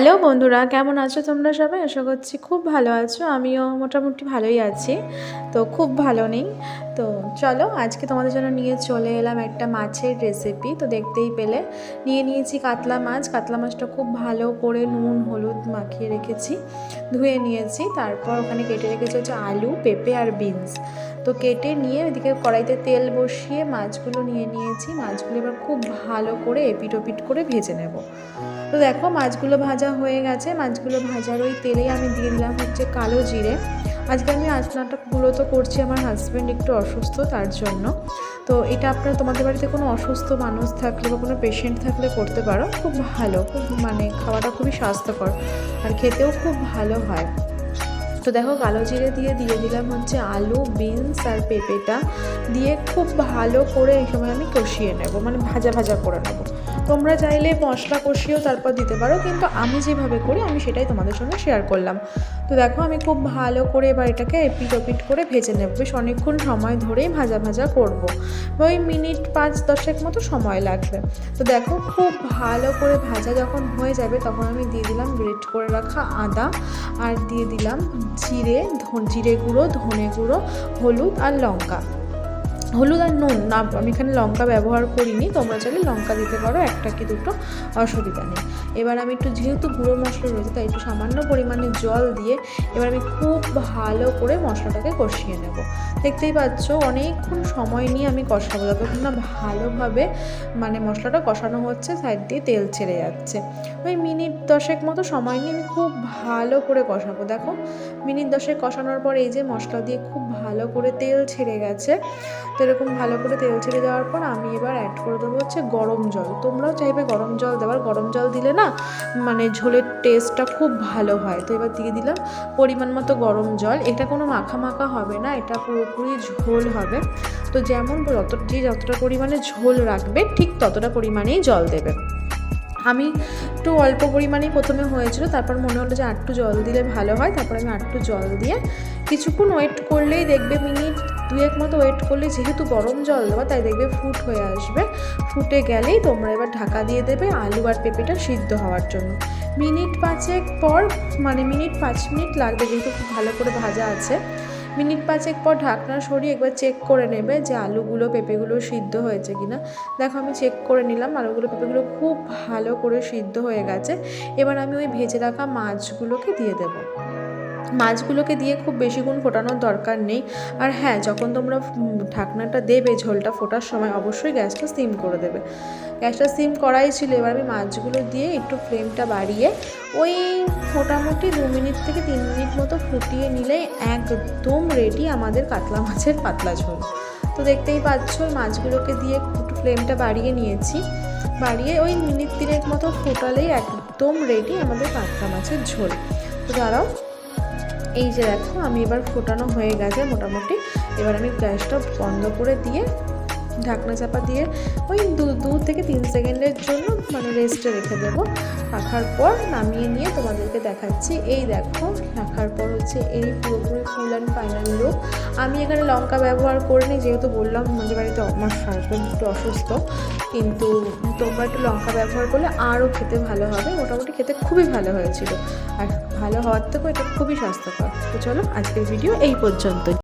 Hello বন্ধুরা, কেমন আছো তোমরা সবাই? আশা করছি খুব ভালো আছো। আমিও মোটামুটি ভালোই আছি, তো খুব ভালো নেই। তো চলো আজকে তোমাদের জন্য নিয়ে চলে এলাম একটা মাছের রেসিপি। তো দেখতেই পেলে নিয়ে নিয়েছি কাতলা মাছ। কাতলা মাছটা খুব ভালো করে নুন হলুদ মাখিয়ে রেখেছি, ধুয়ে নিয়েছি। তারপর ওখানে কেটে রেখেছি হচ্ছে আলু, পেঁপে আর বিনস। তো কেটে নিয়ে ওইদিকে কড়াইতে তেল বসিয়ে মাছগুলো নিয়ে নিয়েছি। মাছগুলো এবার খুব ভালো করে এপিট ওপিট করে ভেজে নেব। তো দেখো মাছগুলো ভাজা হয়ে গেছে। মাছগুলো ভাজার ওই তেলেই আমি দিয়ে দিলাম হচ্ছে কালো জিরে। আজকে আমি রান্নাটা মূলত করছি, আমার হাজব্যান্ড একটু অসুস্থ, তার জন্য। তো এটা আপনারা তোমাদের বাড়িতে কোনো অসুস্থ মানুষ থাকলে বা কোনো পেশেন্ট থাকলে করতে পারো। খুব ভালো, খুব খাওয়াটা খুবই স্বাস্থ্যকর আর খেতেও খুব ভালো হয়। তো দেখো কালো জিরে দিয়ে দিলাম হচ্ছে আলু, বিনস আর পেঁপেটা দিয়ে খুব ভালো করে এই সময় আমি কষিয়ে নেব, ভাজা ভাজা করে নেব। তোমরা চাইলে মশলা কষিয়েও তারপর দিতে পারো, কিন্তু আমি যেভাবে করি আমি সেটাই তোমাদের সঙ্গে শেয়ার করলাম। তো দেখো আমি খুব ভালো করে এবার এটাকে এপিট ওপিট করে ভেজে নেব। বেশ অনেকক্ষণ সময় ধরেই ভাজা ভাজা করব, ওই মিনিট 5-10 মতো সময় লাগবে। তো দেখো খুব ভালো করে ভাজা যখন হয়ে যাবে তখন আমি দিয়ে দিলাম গ্রেট করে রাখা আদা, আর দিয়ে দিলাম জিরে গুঁড়ো, ধনে গুঁড়ো, হলুদ আর লঙ্কা। হলুদ আর নুন না, আমি এখানে লঙ্কা ব্যবহার করিনি, তোমরা চাইলে লঙ্কা দিতে পারো, একটা কি দুটো, অসুবিধা নেই। এবার আমি একটু, যেহেতু গুঁড়ো মশলা রয়েছে তাই একটু সামান্য পরিমাণে জল দিয়ে এবার আমি খুব ভালো করে মশলাটাকে কষিয়ে নেব। দেখতেই পাচ্ছ অনেকক্ষণ সময় নিয়ে আমি কষাবো, যতক্ষণ না ভালোভাবে মশলাটা কষানো হচ্ছে, সাইড দিয়ে তেল ছেড়ে যাচ্ছে। ওই মিনিট 10 মতো সময় নিয়ে আমি খুব ভালো করে কষাবো। দেখো মিনিট 10 কষানোর পর এই যে মশলা দিয়ে খুব ভালো করে তেল ছেড়ে গেছে। তো এরকম ভালো করে তেল ছেড়ে দেওয়ার পর আমি এবার অ্যাড করে দেবো হচ্ছে গরম জল। তোমরাও চাইবে গরম জল দেওয়ার, গরম জল দিলে না ঝোলের টেস্টটা খুব ভালো হয়। তো এবার দিয়ে দিলাম পরিমাণ মতো গরম জল। এটা কোনো মাখা মাখা হবে না, এটা পুরোপুরি ঝোল হবে। তো যেমন যতটা পরিমাণে ঝোল রাখবে ঠিক ততটা পরিমাণেই জল দেবে। আমি একটু অল্প পরিমাণেই প্রথমে হয়েছিল, তারপর মনে হলো যে আরেকটু জল দিলে ভালো হয়। তারপর আমি আরেকটু জল দিয়ে কিছুক্ষণ ওয়েট করলেই দেখবে, মিনিট 2 মতো ওয়েট করলে, যেহেতু গরম জল দেওয়া তাই দেখবে ফুট হয়ে আসবে। ফুটে গেলেই তোমরা এবার ঢাকা দিয়ে দেবে আলু আর পেঁপেটা সিদ্ধ হওয়ার জন্য। মিনিট 5 পর মিনিট 5 মিনিট লাগবে, যেহেতু খুব ভালো করে ভাজা আছে। মিনিট 5 পর ঢাকনা সরিয়ে একবার চেক করে নেবে যে আলুগুলো পেঁপেগুলো সিদ্ধ হয়েছে কিনা। দেখো আমি চেক করে নিলাম, আলুগুলো পেঁপেগুলো খুব ভালো করে সিদ্ধ হয়ে গেছে। এবার আমি ওই ভেজে রাখা মাছগুলোকে দিয়ে দেবো। মাছগুলোকে দিয়ে খুব বেশিক্ষণ ফোটানোর দরকার নেই। আর হ্যাঁ, যখন তোমরা ঢাকনাটা দেবে ঝোলটা ফোটার সময় অবশ্যই গ্যাসটা সিম করে দেবে। গ্যাসটা সিম করাই ছিল। এবার আমি মাছগুলো দিয়ে একটু ফ্লেমটা বাড়িয়ে ওই মোটামুটি 2 মিনিট থেকে 3 মিনিট মতো ফুটিয়ে নিলেই একদম রেডি আমাদের কাতলা মাছের পাতলা ঝোল। তো দেখতেই পাচ্ছ মাছগুলোকে দিয়ে একটু ফ্লেমটা বাড়িয়ে নিয়েছি, বাড়িয়ে ওই মিনিট 3 মতো ফোটালেই একদম রেডি আমাদের কাতলা মাছের ঝোল। তো দাঁড়াও, এই যে দেখো আমি এবার ফোটানো হয়ে গেছে মোটামুটি। এবার আমি গ্যাসটা বন্ধ করে দিয়ে ঢাকনা চাপা দিয়ে ওই 2 থেকে 3 সেকেন্ডের জন্য রেস্টে রেখে দেবো। রাখার পর নামিয়ে নিয়ে তোমাদেরকে দেখাচ্ছি। এই দেখো রাখার পর হচ্ছে এই পুরোপুরি ফুল অ্যান্ড ফাইনাল লুক। আমি এখানে লঙ্কা ব্যবহার করিনি, যেহেতু বললাম আমাদের বাড়িতে আমার হাজব্যান্ড একটু অসুস্থ, কিন্তু তোমরা একটু লঙ্কা ব্যবহার করলে আরও খেতে ভালো হবে। মোটামুটি খেতে খুবই ভালো হয়েছিল, আর ভালো হওয়ার থেকেও এটা খুবই স্বাস্থ্যকর। তো চলো আজকের ভিডিও এই পর্যন্তই।